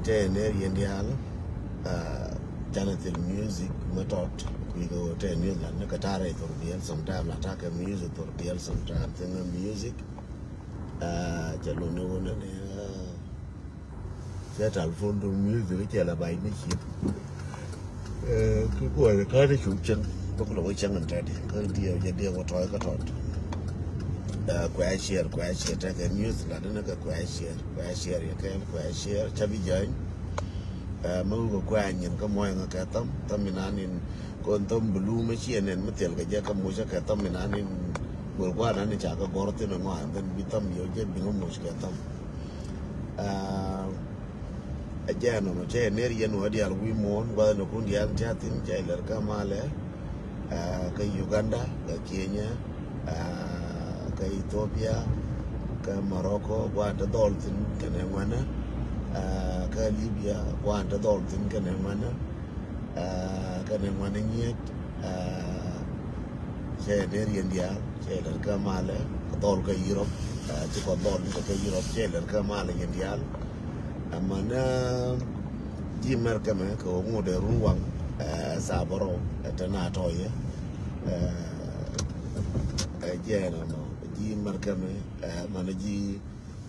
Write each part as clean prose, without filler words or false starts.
ten Indial, Jonathan music method. We go 10 years and look at it or deal sometimes attack a music or deal sometimes in music. Jalunu and set al fundo music which are by me. People are kind of shooting, look at which I'm and ready. Dear what I got out. Question, take a news, Ladana question, you can question, Chavi join. Move quang and come on a catam, Taminan in Contum Blue Machine and Matil Gajaka Musha Cataminan in Bulwan and Chaka Borton and one, then become your jet Binomus Catam. Again, on a chain near Yanuadial Wimon, while no Kundian chatting, Jailer Kamale, Uganda, Kenya, Ethiopia, Morocco, what a dolphin can Emana. Libya, want a dolphin can emana, yet, Shaderi India, Shader Kamala, Dolka Europe, Chicodolka Europe, Shader Kamala India, Amana Jim Merkamek, or Mode Ruang, Saboro, at Anatoya, Jim Merkame, Manaji.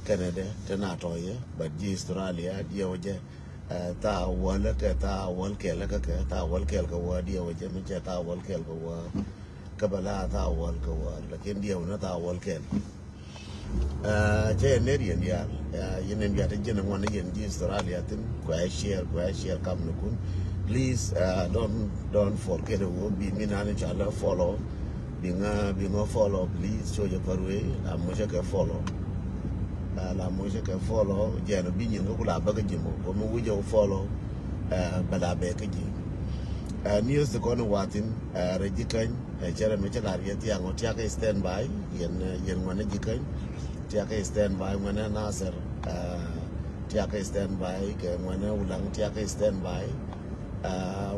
Canada, Tenatoya, but Australia, Dioja, Ta Wallaka, Ta Walkelaka, Ta Walkelka, Dioja, Michata Walkelka, Kabala, Ta Walka, like India, not Ta Walkel. Janarian, yeah, you name the general one again, Australia, quite share, come Nukun. Please don't forget it will be Minanicha follow, being a follow, please show your parway, and Mushaka follow. La Moja can follow, Jan Binion, Gula Bagajimo, or we don't follow Balabekaji. News the corner Watin, Regikan, Jeremy Chalaria, or Tiaka stand by, Yen Wanajikan, Tiaka stand by, when an answer, Tiaka stand by, when a Ulang Tiaka stand by,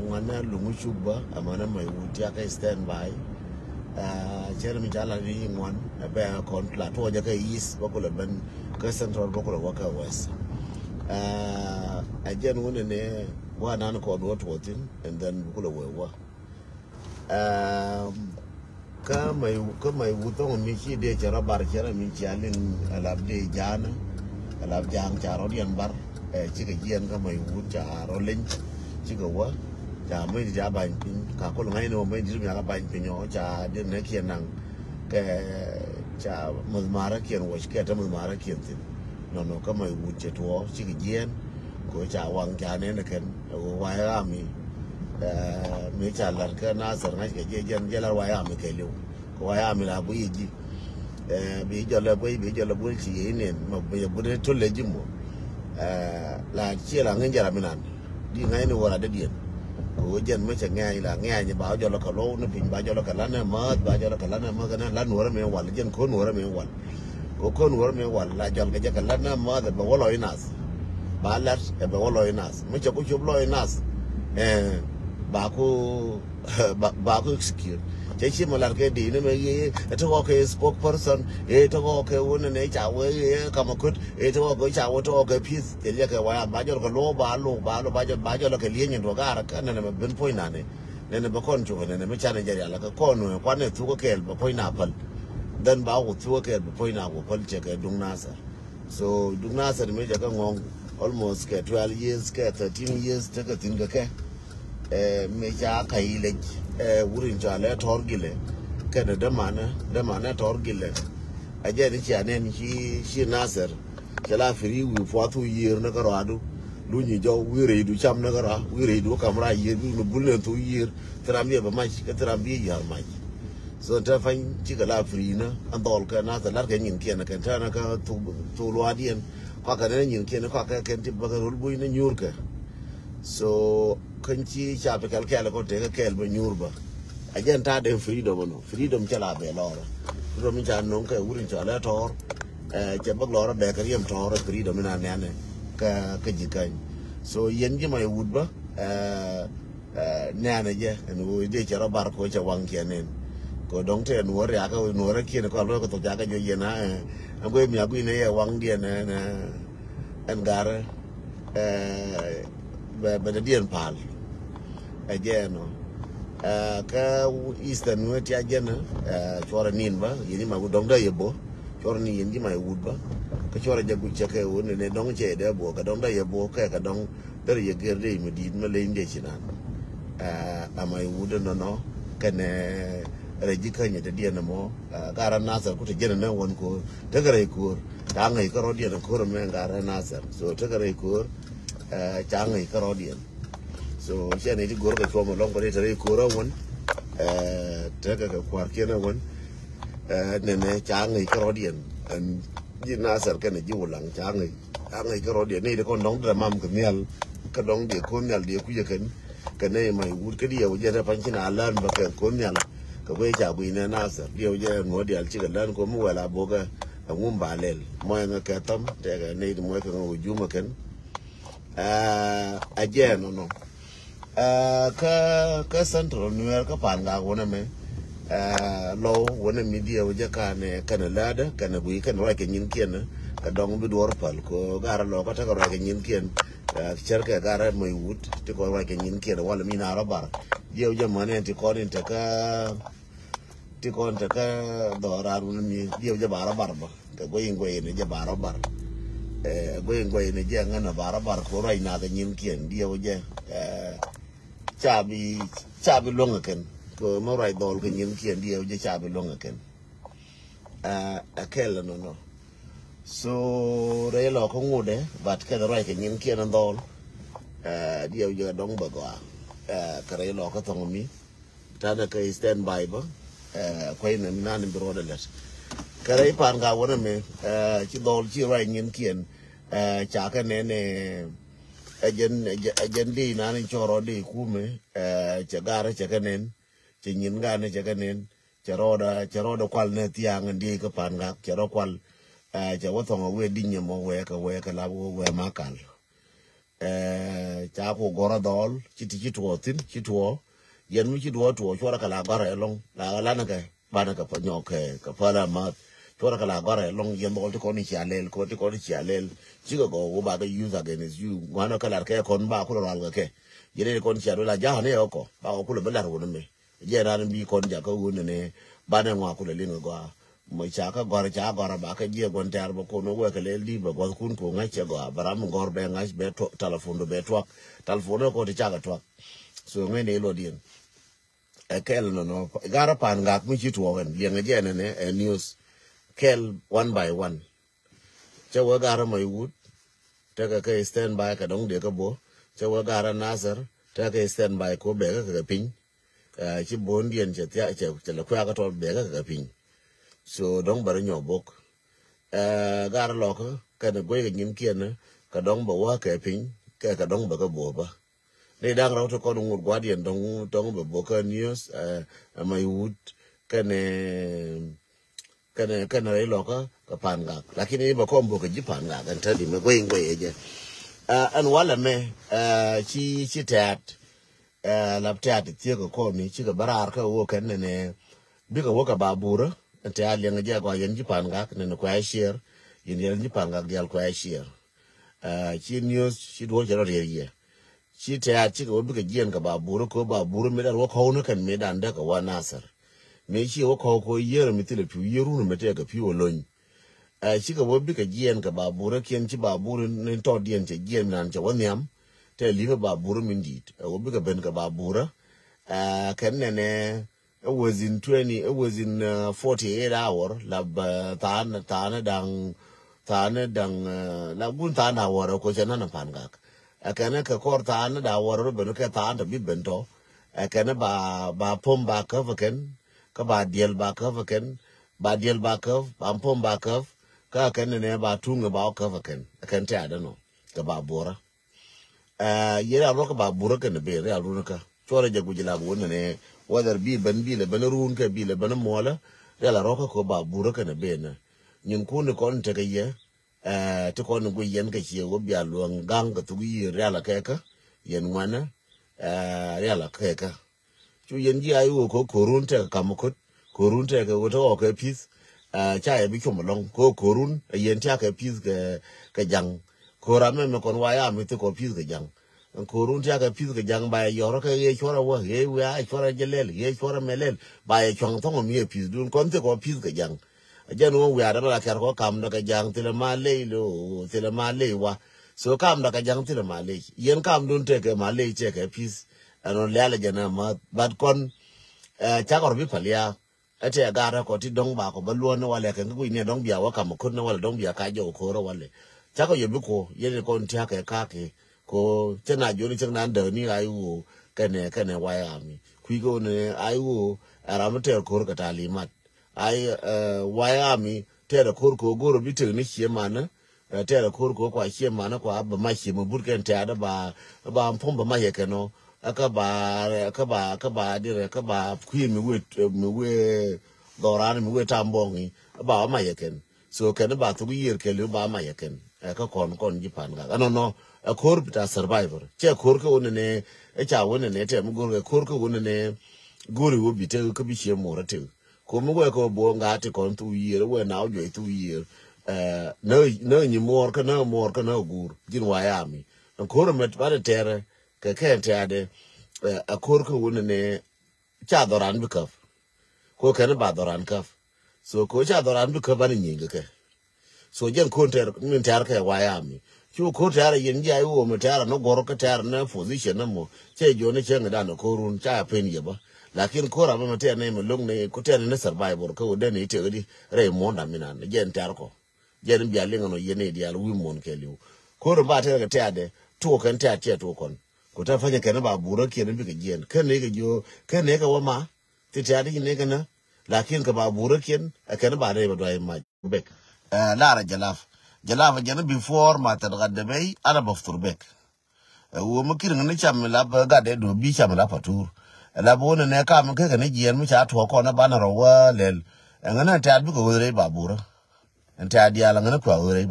when a Lumushuba, a Manama Tiaka stand by. Jeremy Jalari one, a bear con plateau, Jaka East, Bokola Ben, Central Bokola Waka West. A genuine in a one uncalled water, and then Bokola Wewa. Come, my Wuton Michi de Jarabar Jeremy Jalin, a lab de Jana, a lab Jan Charodian Bar, a Chickagian, my wood jar or lynch, Chickawa. Made Jaba in Pin, Kakolino made Jaba in Pino, didn't make a nang, Marakian was Catam Marakian. No, come I would jet war, Chikian, Cocha Wang Kanakan, Wyami, Micha Larkanas, and Nike, Yellow Wyami, Kalu, Wyami Labuigi, Bijola Baby, Jola Bulchi, and be a good to legimo, like Chilang and Jaraminan. Didn't I know what I did? Ujian macam ngay lah ngay bawa jalan kalau ni pin bawa jalan kalau na mat bawa jalan kalau na mat kan lan orang mewal ujian kon orang mewal kon orang mewal lah jalan kerja kalau na mat bawa loinas balat bawa loinas macam aku cuba loinas baku execute jadi malah ke di ni megi itu aku spokesperson itu aku unu ni cawe kamu kut itu aku cawe itu aku peace jadi aku wajah baju kalau balu baju ke lian yang dua gara kan ni ben poin nane ni bakon cuba ni macam jadi ala ke konu kuan itu ke poin apel dan bawa itu ke poin aku pun cek dung nasa so dung nasa ni macam ngong almost ke 12 years ke 13 years cek tinggal ke meja kailej wurin jale torgile kana da mana torgile aje ni chane shi Nasser kala free we for 2 years na karadu lunyi jo we redu cham na kara we redu kamra ye no bulen 2 years trambi ba mai ka trambi ya mai so ta fan ci kala free na andol ka Nasser lar ka nyin kenan kan ta na ka to luadien ka ka ne nyin kenan ka ka ken ti ba rul buy na nyurka so kanchi chape kalkala ko te kel ba nyurba ajen ta de freedom chala be lora freedom cha non ka wurin chala tor che bag lora be ka riem tor freedom na ne ka jikan so yen ji mai wudba nana je en wo de chara bar ko cha wang kenen ko dong te nuor ya ka nuor kien ko lo ko to ja ka jo yena ngwe mi agui ne ya wang dia na en gar be dien pal ajeno ka eastern wet ajena chora ninba yini ma dong da yebo chora ni yindi ma wudba ka chora jagu cheke woni ne dong che de bo ka dong da yebo ka dong der ye gerde mi di ma le inde chinan amai wudo no kane rejika nya de dien mo gara nasar ku te jena na won ko tagare kur ta ngai ka rodien ko me gara nasar so tagare kur cha ngai ka rodien so che ne di gor ka chomo long ko te ko ro won taga ka kwar kena won ne cha ngai ka rodien an di nasar ka ne ji wulang cha ngai ka rodien ne de ko dong da mam ka mial ka dong de ko mial de ku ye kan ne mai wud ka di ya je da panchina alan ba ka ko mial ka we ja bu ina nasar dio je no di al chi ka lan ko mu wala boga ngum balel mo nga ka tam te ga ne mo ka ngo juma ken again no ka central nuer ka panga wona me lo wona media waje ka ne kana lada kana bu kan wa ke nyin ken ka dong bi dor pal ko gara lo ka ta ka ke nyin ken cher ka gara mai wut ti ko wa ke nyin ken wala mi na rabar je mane ti ko ni ta ka dora ru ni je bara bar ba ka go yin go yin je bara bar go yin go yin je ngana bara bar ko rai na ga nyin ken je chabi longa ken ko mo rai dol ke nyin kien dio je chabi longa ken akel no so re lo ko ngude bat ke rai ke nyin kien dol dio je dong ba go ka re lo ko tong mi ta da ke stand by ba ko ina na ni bro de let ka re pan ga wona me chi dol chi rai nyin kien cha ka ne ajen di na ni choro di kume chagara chakanen chinyin gane chakanen charoda kwal ne tiang ndi ka panga charo kwal chawothonga we dinye mo we ka labo we makal cha ko gora dol chitwo yen mi chitwo to chora kala gara elong la na ka bana ka panyoke ka pala ma chora kala gara elong yen dol to koni chalel ko to koni chalel chigo go ba ga use against you wana kala ka kon ba ku ral ga ke yere kon chalo la ja ne oko ba ko le belar wono me je na bi kon ja ka wono ne ba ne ngwa ku le linga go mo cha ka gara ba ka je gon tar ba ko no we ka le di ba go kun ko nga che go baram gor be nga be to telephone be to telephone ko ti cha ga to so ngai ne lo dien kel no gara pan ga mi chi to wen ye nga je ne news kel one by one cha wa gara mai wut ta ka stand by ka dong de ka bo cha wa gara nasar ta ka stand by ko be ka pin chi bon dien che tia che la kwa ka to be ka pin so dong bar nyo bok gara lo ka ne go ga nyin kien ka dong ba wa ka pin ka dong ba ka bo ba ne dang ra to ko ngur gwa dien dong ba bo ka news mai wut ka ne re lo ka pan ga lakini ba ko mbo ka ji pan ga kan ta di me go yin go ye an wala me chi tat lap tat ti ko ni chi ga barar ka wo kan ne bi ka wo ka babura ta ali nga ja go yen ji pan ga ne ko ai share yin ji pan ga dial ko ai share chi news chi do ja re ye chi tat chi ko bi ka jien ka babura ko babura me da wo ko no kan me da nda ka wa nasar me chi wo ko yer mi tile pu yeru no mete ka pi olon chi ka wo bi ka jien ka babura kien chi babura ne to dien che jien nan che wonyam te li ka babura min dit wo bi ka ben ka babura kan ne it was in 48 hour la ta dang la gun ta na wora ko chana na panga akana ka kor ta na da wora be no ka ta da bi bento akana ba pom ba ka vaken ka ba diel ba ka vaken ba diel ba ka ba pom ba ka ka kan ne ba tunga ba ka vaken kan ta da no ka ba bora yera ro ka ba bora ka ne be ya ru ka chore je gujila go ne whether bi le ban run ka bi le ban mola ya la ro ka ko ba bora ka ne be na nyin ku ne kon te ka ye to kon gu yen ka chi wo bi alu ngang ka tu yi ya la ka yen wana ya la ka chu yen ji ayu ko korun te ka mo korun te ka wo to ka pis cha e bi chu mo long ko korun yen ta ka pis ka jang kora me kon waya mi te ko pis ke jang korun ta ka pis ke jang ba yoro ka ye chora wa ye wa chora jelel ye chora melel ba ye chong thong mi pis dun kon te ko pis ke jang jan wo wa da la kar ko kam da ka jang tile ma le lo tile ma le wa so kam da ka jang tile ma le yen kam dun te ke ma le che ke pis anon le ala jana ma bat kon cha ko bi palia ate gara ko ti dong ba ko baluo no wale ke ngu ne dong bia wa kam ko no wale dong bia ka jo ko ro wale cha ko yebi ko yene ko ntia ke ka ke ko tena jo ni tena ndo ni ayu kene wa ya mi ku go ne ayu aramte ko ka talimat ai wa ya mi te da ko goro bi te ni che mana te da ko kwa che mana kwa ba ma che mu burken te ada ba pom ba ma ye ke no ka ba dire ka ba ku mi we doran mi we tambongi ba ma ye ken so ken ba tu yer ke lu ba ma ye ken ka kon jipan ga no a kor bita survivor che kor ko ne e cha wona ne te mu gor kor ko ne gori wo bi te ka bi che mo ra te ko mu we ko bo nga te kon tu yer we na o jo tu yer no ni mor ka no gur jin wa ya mi kor met ba de tere ke te ade a kor ko ne cha doran bi kaf ko ken ba doran kaf so ko cha doran bi kaf ba ni ngi ke so jen ko ter min tar ke wa ya mi chu ko tar yin ja yu mo tar no gor ka tar na position na mo che jo ne che ngada no ko run cha pen ye ba lakin ko ra ma te ne mo long ne ko ter ne survivor ko de ne te di re mo na mina ne jen tar ko jen bi ale no ye ne di al wi mon ke liu ko ro ba te ga te ade to kan te ate to kon ko ta fanya ke ne ba buro ke ne bi ke jen kan ne ga jo kan ne ga wa ma te ade ne ga na lakin ka ba buro ken ka ne ba re ba do ai ma bek lara jalaf jana before matar gadde bay ana baftur bek wo mukir ngani cham la ba gade do bi cham la patur la bona ne ka mun ke ne jiyan mu cha to ko na bana rawa lel ngana ta bi ko wore babura enta dia la ngana ko wore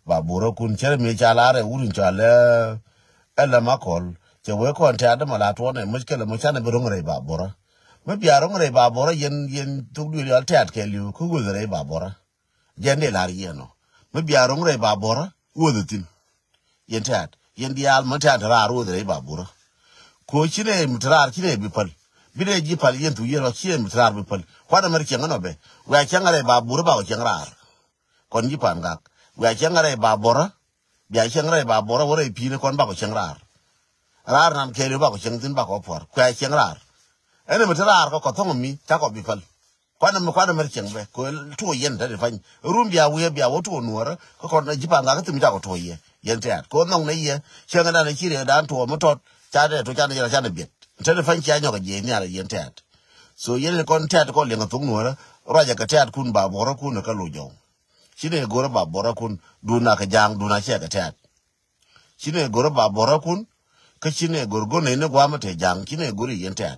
babura kun chere me cha la re wurin cha la ela makol che we ko ta da mala to ne muskela mu cha ne bi rongre babura me bi rongre babura yen tu du ya ta ke liu ku wore babura jende la rieno me biarong re babora wodutin yentat yendi al mata ra ro re babora ko chine mitrar chine bipal bide jipal yentu yero chine mitrar bipal kwada mer chengano be wa chengare babura ba chengrar kon jipan gak wa chengare babora bia chengare babora wore pine kon ba chengrar rar nan kele ba chengtin ba ko por kwa chengrar ene mitrar ko tongomi ta ko bipal kwana mer chengbe ko to yen da fan rumbia we bia wo to nuora ko na jipanga ka tumi ta ko to ye yen te ko nong ne ye chenga na ne chire dan to mo tot cha de to cha ne cha ne bit te fan cha nyo ka je ni ala yen te so yen kon te ko le ngatung nuora raja ka te kun ba bora kun ka lo jo chine gora ba bora kun duna ka jang duna che ka te chine gora ba bora kun ka chine gorgo ne ne gwa ma te jang chine gori yen te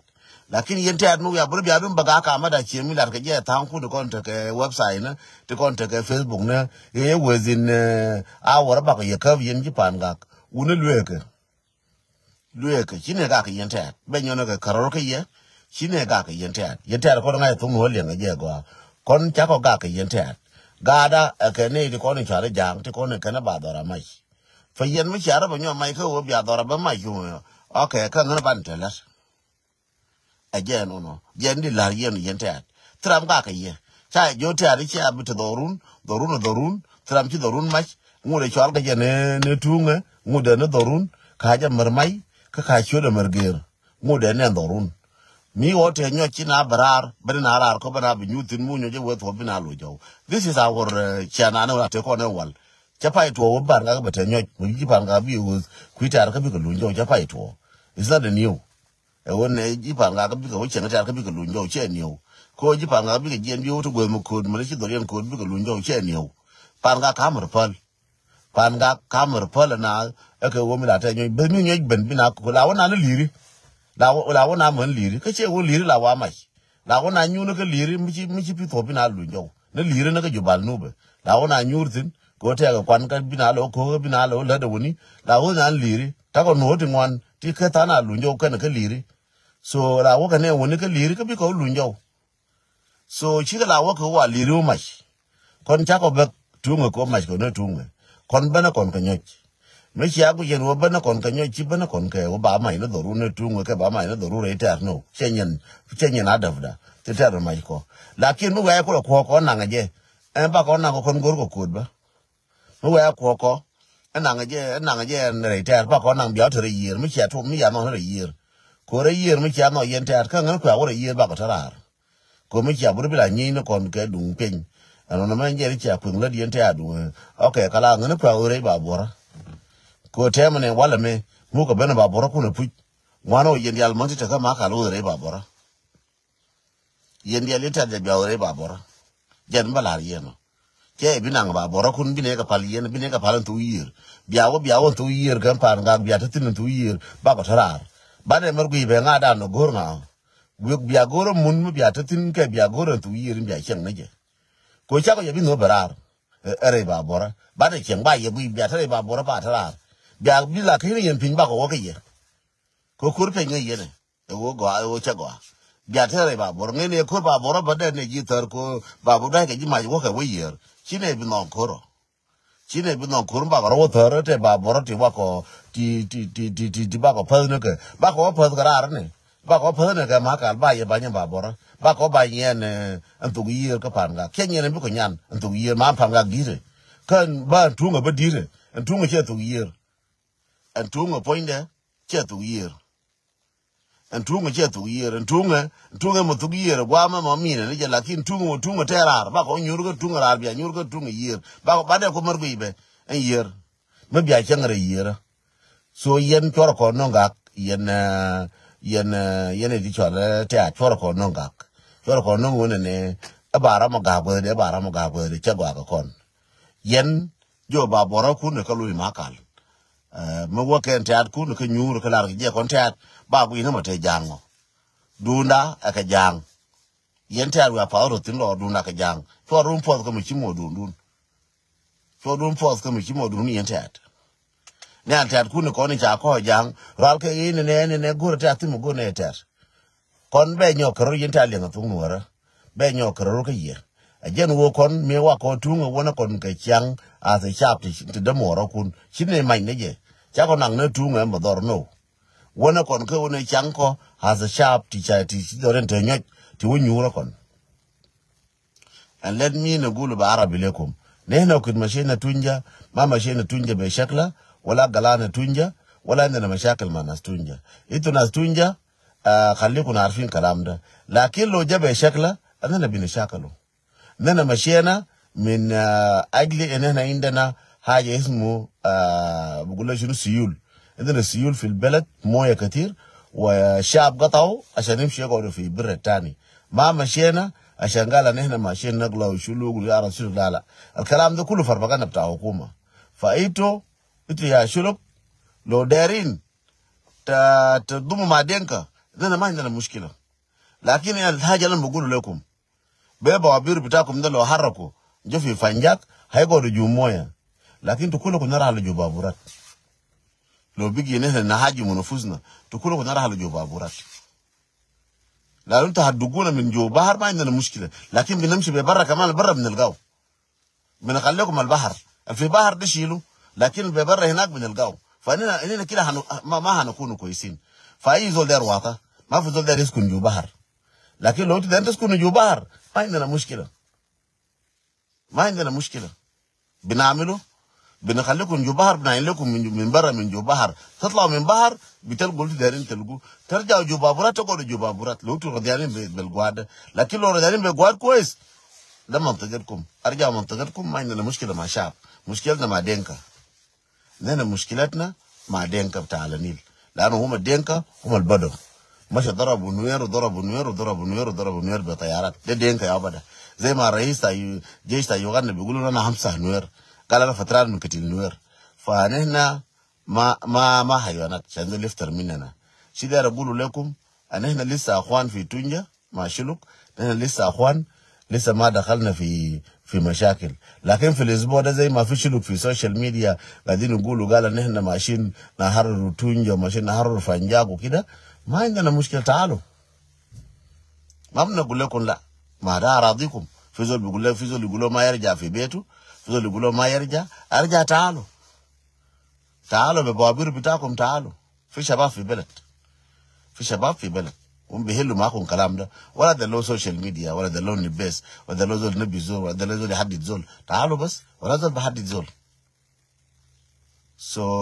lakini yente anu ya buru biya bin baga ka amada chemi lar ka je tanku de konta ke website na de konta ke Facebook na ye within hour ba ka ye ka yin ji panga une lueke chine ga ka yente be nyono ka karor ka ye chine ga ka yente ko nga tu mo le nga je go kon cha ko ga ka yente gada ka ne de kon cha jang te kon ka na ba dora mai fa yen mi cha ra ba nyo mai ka wo biya dora ba mai ju okay ka ngana ban telas again no jendi la yen yente tram ga ka ye cha jo te ari cha bit dorun tram ti dorun mach ngure chwal ga ne tunga ngude ne dorun ka ja marmai ka choda marger ngude ne dorun mi wote nyo china barar bana rar ko bana bi nyutin munyo je wetho bina lo jo this is our chana na te ko ne wal chapa ito wo bar ga bete nyo mu ji pan ga bi wo kuitar ka bi ko lunjo chapa ito is that the new wone jipanga ka bi ka chenga tar ka bi ka lunjo chenyo ko jipanga bi ka jen bi woto gwe mu kod mu chi dorien kod bi ka lunjo chenyo panga kamar pal na e ka wo mi la ta nyo be mi nyo ben bi na ko la wona na liri la wona man liri ka che wo liri la wa mai la wona nyu na ka liri mi chi pi to bi na lunjo na liri na ka jubal no be la wona nyurtin ko te ga kwan ka bi na lo ko bi na lo la da woni la wona liri ta ko no ti ngwan ti ka ta na lunjo ka na ka liri so la wo ka ne woni ka liri ka bi ko lunjo so chi ka la wo ko wa liri mai kon cha ko be tunga ko mai ko ne tunga kon bana kon kanyo me chia ku yen wo bana kon kanyo chi bana kon ke wo ba mai no doru ne tu ke ba mai no doru re ter no chenyen adavda te ter mai ko lakin mu wa ko na ngaje en ba ko na ko kon gor ko kud ba mu wa ko na ngaje re ter ba ko na biao tere yir me chia tu mi ya no re yir ko re yir me chia no yen ter ka ngan ko wo re yir ba ko tarar ko me chia buru bila nyi no kon ke dung pen ano na man je chia kun la yen ter du okay kala ngan ko wo re ba bora ko temane wala me mu ko bena ba bora ku na pu ngwano yen yal monti ta kama ka lo re ba bora yen yal ta de ba re ba bora jen bala yeno ke binang ba bora kun bine ka pal yen bine ka palan tu yir biawo tu yir kan pan ga bia ta tin tu yir ba ko tarar ba de mer gu be nga da no gor nga bia goro mun mu bia ta tin ke bia goro tu yir bia chen na je ko cha ko ye bi no barar re ba bora ba de chen ba ye bu bia ta re ba bora ba tarar bia bi la ke yen pin ba ko ke ye ko kur pe nge ye ne wo go cha go bia ta re ba bora nge ne ko ba bora ba de ne ji tar ko ba bu da ke ji ma wo ke wo yer chine bi non koro ba ro tar te ba bora ti wa ko ti ba ko pa ne ke ba ko pa ga ra ne ba ko pa ne ke ma ka ba ye ba nya ba bora ba ko ba ye ne an tu yer ka pan ga ke ne bi ko nyan an tu yer ma pan ga dire kan ba tu nga ba dire an tu nga che tu yer an tu nga poinde che tu yer an tu nga che tu yer an tu nga mo tu yer gwa ma mi ne je lakin tu nga terar ba ko nyur ga tu nga ra bia nyur ga tu nga yer ba ko ba de ko mar bi be en yer me bia chen re yer so yen tor ko no ga yen di chole te a tor ko no ga tor ko no ne bara mo ga bo de che gwa ko kon yen jo ba boro ku ne ka lu ma kal me wo ken te at ku ne ka nyur ka lar je kon te at ba gu ina mo te jango dunda aka jang yen te wa pa ro tin lo dunda ka jang to rum po ko mi chimo dundun to rum po ko mi chimo dun yen te at ne an te at ku ne ko ni cha ko jang ral ke ine ne gur te at mo go ne ter kon be nyo kro yen te ale ngatung nuora be nyo kro ka ye ajen wo kon me wa ko tunga wona kon ka chang a se chap ti de moro kun chine mai ne je cha ko nang ne tunga mo dor no wona kon ko wona chang ko ha se chap ti cha ti doren te nyot ti wo nyura kon and let me na gulu ba arabi lekum ne na kun mashina tunja ma mashina tunja be shakla wala galana tunja wala ndana mashakil ma nas tunja itu nas tunja خليكم عارفين كلام ده لكن لو جاب شكله أنا بنشاكله نحن مشينا من أجل إن إحنا عندنا حاجة اسمه بقول شنو سيول عندنا سيول في البلد موية كتير والشعب قطعوا عشان يمشي يقعدوا في بر التاني ما مشينا عشان قال إن إحنا ماشيين نقلوا ويشلوا يا رسول لا الكلام ده كله فربقنا بتاع حكومة فايتو يا شلوك لو دارين تضموا مع دينكا ده ما عندنا مشكلة لكن الحاجة اللي بقول لكم بيبا وابير بتاعكم ده لو حركوا جو في فنجاك هيقعدوا جموية لكن تقولوا نرى على جبابورات لو بيجي نحن نهاجي منفوسنا تقولوا نرى على جبابورات لو انت هتدقونا من جو بحر ما عندنا مشكلة لكن بنمشي ببرة كمان برا بنلقاو بنخليكم البحر في بحر ده شيلوا لكن ببرة هناك بنلقاو فاننا كده ما هنكونوا كويسين فاي زول دار واقع ما في زول دار يسكن جو بحر لكن لو انت تسكن جو بحر ما عندنا مشكلة بنعمله بنخليكم جو بحر بنعين لكم من برا من جو بحر تطلعوا من بحر بتلقوا اللي دارين تلقوا ترجعوا جو بابورات تقعدوا جو بابورات لو انتوا رضيانين بالقعده لكن لو رضيانين بالقعده كويس ده منطقتكم ارجعوا منطقتكم ما عندنا مشكلة مع شعب مشكلتنا مع دينكا لأن مشكلتنا مع دينكا بتاع النيل لأنه هم الدينكا هم البدو مش ضربوا نوير بطيارات ده دينكا يا بدا زي ما رئيس جيش يوغندا بيقولوا لنا 5 نوير قال انا فترات من كتير نوير فنحن ما حيوانات عشان ده يفتر مننا شي ده اقول لكم ان احنا لسه اخوان في تونجا مع شلوك احنا لسه اخوان لسه ما دخلنا في مشاكل لكن في الاسبوع ده زي ما في شلوك في السوشيال ميديا قاعدين يقولوا قال ان احنا ماشيين نحرر تونجا وماشيين نحرر فنجاك وكده ما عندنا مشكلة تعالوا ما بنقول لكم لا ما ده أراضيكم في زول بيقول لك في زول يقول له ما يرجع في بيته فضل يقولوا ما يرجع ارجع تعالوا ببوابير بتاعكم تعالوا. في شباب في بلد، في شباب في بلد هم بيهلوا معاكم الكلام ده، ولا ده له سوشيال ميديا ولا ده له نبيس ولا ده له زول نبي زول ولا ده له زول يحدد زول. تعالوا بس ولا زول بحدد زول.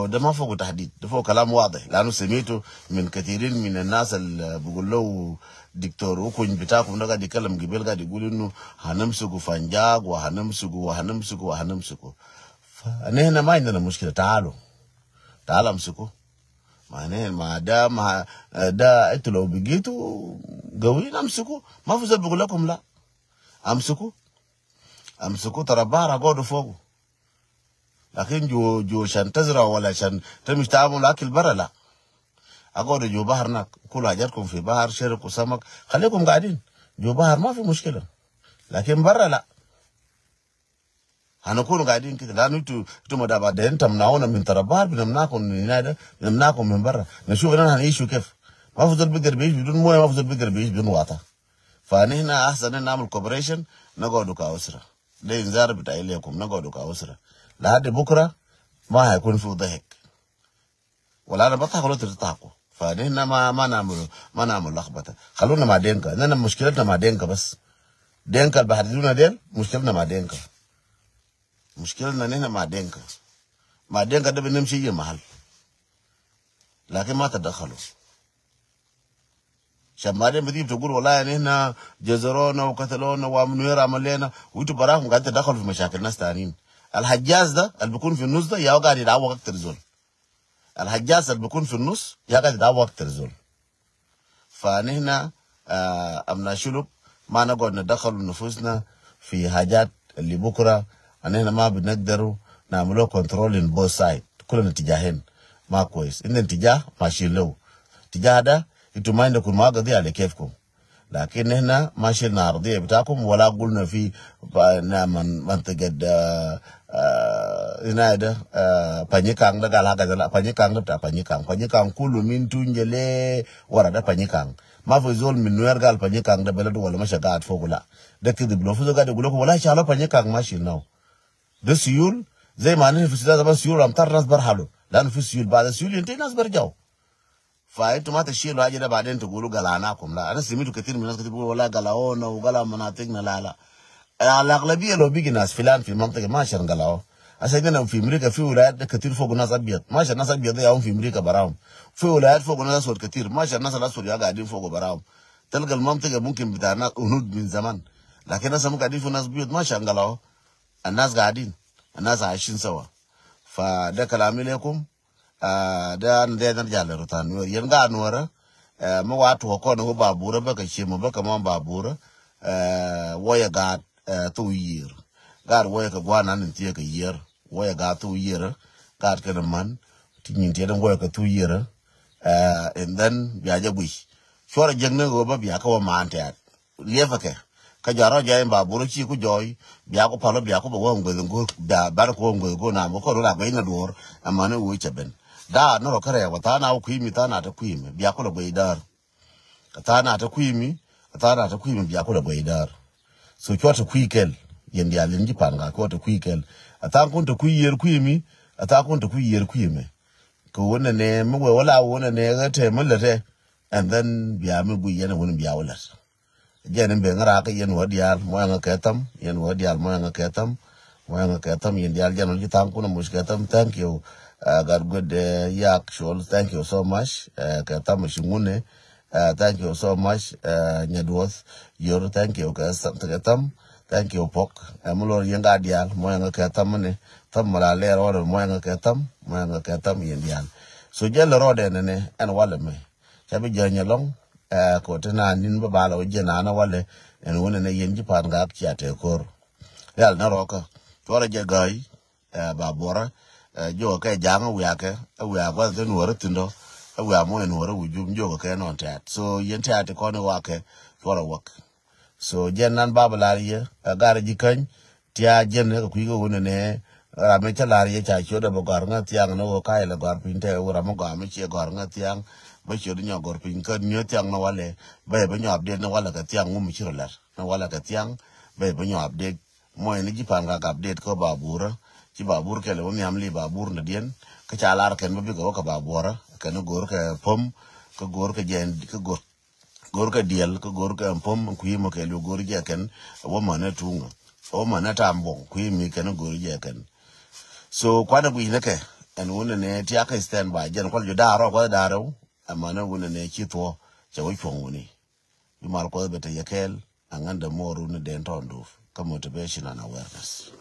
ده ما فوق تحديد، ده فوق كلام واضح، لانه سمعته من كثيرين من الناس اللي بيقول له دكتور وكون بتاعكم ده قاعد يتكلم قبل قاعد يقول انه هنمسكوا فنجاق وهنمسكوا. فنحن ما عندنا مشكله، تعالوا امسكوا. ما ده انتوا لو بقيتوا قويين امسكوا، ما في زول بيقول لكم لا. امسكوا ترى بحر اقعدوا فوقه، لكن جو عشان تزرع ولا عشان تمشي تعمل اكل برا لا. اقعدوا جو بحر هناك، كل حاجاتكم في بحر، شركوا سمك، خليكم قاعدين جو بحر ما في مشكله، لكن برا لا. هنكون قاعدين كده، لانه انتوا ما بعدين تمنعونا من ترى البحر، بنمنعكم من هنا، بنمنعكم من برا. نشوف انا هنعيشوا كيف. ما في زول بيقدر بيعيش بدون مويه، ما في زول بيقدر بيعيش بدون واطه. فنحن احسن نعمل كوبريشن، نقعدوا كاسره. ده انذار بتاع لكم، نقعدوا كاسره لحد بكره ما هيكون في ضحك، ولا انا بضحك ولا تضحكوا. فنحن ما نعمل لخبطه. خلونا مع دينكا، لان مشكلتنا مع دينكا بس. دينكا اللي بيحددونا ديل مشكلتنا مع دينكا. مشكلتنا نحن مع دينكا ده بنمشي يجي محل، لكن ما تدخلوا. عشان بعدين بتيجي تقول والله نحن جزرونا وقتلونا وعملوا عملنا، وانتوا براكم قاعدين تدخلوا في مشاكل ناس تانيين. الحجاز ده اللي بيكون في النص ده يا قاعد يدعوق اكتر زول. الحجاز اللي بيكون في النص يا قاعد يدعوق اكتر زول. فنحن امنا شلوك ما نقعد ندخل نفوسنا في حاجات اللي بكره نحن ما بنقدروا نعملوا كنترول ان بوث سايد. كل الاتجاهين ما كويس. ان اتجاه ماشيين له، اتجاه ده انتوا ما عندكم ما قضيه على كيفكم، لكن هنا ما شلنا ارضيه بتاعكم ولا قلنا في منطقه هنا ده بانيكان ده قال هكذا. لا، بانيكان ده بتاع بانيكان كله من تونجلي ورا ده بانيكان. ما في زول من نوير قال بانيكان ده بلده ولا مش قاعد فوق. لا، ده كذب. لو في زول قاعد يقول لكم والله ان شاء الله بانيكان ما شلناه. ده سيول زي ما نحن في السودان زمان سيول امطار ناس برحلوا، لانه في سيول بعد السيول ينتهي ناس برجعوا. فانتوا ما تشيلوا حاجه ده بعدين تقولوا قلعناكم. لا، انا سمعت كثير من الناس بيقولوا والله قلعونا وقلع مناطقنا. لا، الاغلبيه لو بيجي ناس فلان في المنطقه ما عشان قلعوه. عشان في امريكا في ولايات كثير فوق ناس ابيض، ما عشان الناس ابيض ياهم في امريكا براهم. في ولايات فوق ناس اسود كثير، ما عشان الناس الاسود قاعدين فوق براهم. تلقى المنطقه ممكن بتاع ناس هنود من زمان، لكن الناس ممكن قاعدين في ناس بيض ما عشان قلعوه. الناس قاعدين، الناس عايشين سوا. فده كلامي لكم. ده نرجع لروتان ينقع نورا. ما وقت وكون هو بابورة بقى شيء بقى كمان بابورة. ويا قاعد 2 year قاعد ويا كقوانا ننتيه كيير ويا قاعد 2 year قاعد كده من تنتيه ده ويا ك 2 year. and then بيجي بيش شو رجعنا هو بيجاكوا ما أنت ليفك كجارة جاي بابورة شيء كجوي بيجاكوا بالو بيجاكوا بقوم قدنقول باركوا قدنقول نعم وكورو لا بينا دور أمانة ويشبن da no kare wa ta na kuimi ta na ta kuimi biya ko da goidar ta na ta kuimi biya ko da goidar. So ko ta kuikel yendi alinji panga ko ta kuikel ata kun ta kuiyer kuimi ata kun ta kuiyer kuimi ko wona ne mu wala wona ne ga te mullate and then biya mu bu yana wona biya wala jenen be ngara ka yen wadial mo nga ketam yen wadial mo nga ketam yendi al janol ji tan kuna musketam. Thank you. God good yak shol. Thank you so much. Katam shingune. Thank you so much. Nyadwas yor. Thank you katam. Thank you pok. Mulor yenga dial moyanga katam ne. Tam malale ro moyanga katam yendial. So jel rode ne en wale me. Chabi janya long ko tena nin babala o jena na wale en wona ne yenji pan ga kiate kor. Yal na roka. Tora je gai babora jo ke janga wiake wiaka the nuore tindo we are more nuore wujum jo ke non tat. So yente ate kono wake for a work. So jenan babalariye gar jikan tia jenne ko kuigo wona ne ramecha lariye cha choda bogar nga tiang no kai la gar pinte ura mo ga me che gar nga tiang ba chodo nyo gor pin kan nyo tiang no wale ba nyo update no wala ka tiang ngum chirolar no wala ka tiang ba nyo update mo ni ji panga ka update ko babura ji babur ke le woni amli babur na dien ka chalar ken bi go ka babura ken gor ka pom ka gor ka jen ka gor ka diel ka gor ka pom ku yimo ke lu gor je ken wo mana tunga o mana tambo ku yimi ken gor je ken so kwana ku ine ke en wona ne ti aka stand by jen ko ju daro ko daro amana wona ne chitwo che wo chonguni bi mal ko bete yekel anganda moru ne den tondu ka motivation and awareness.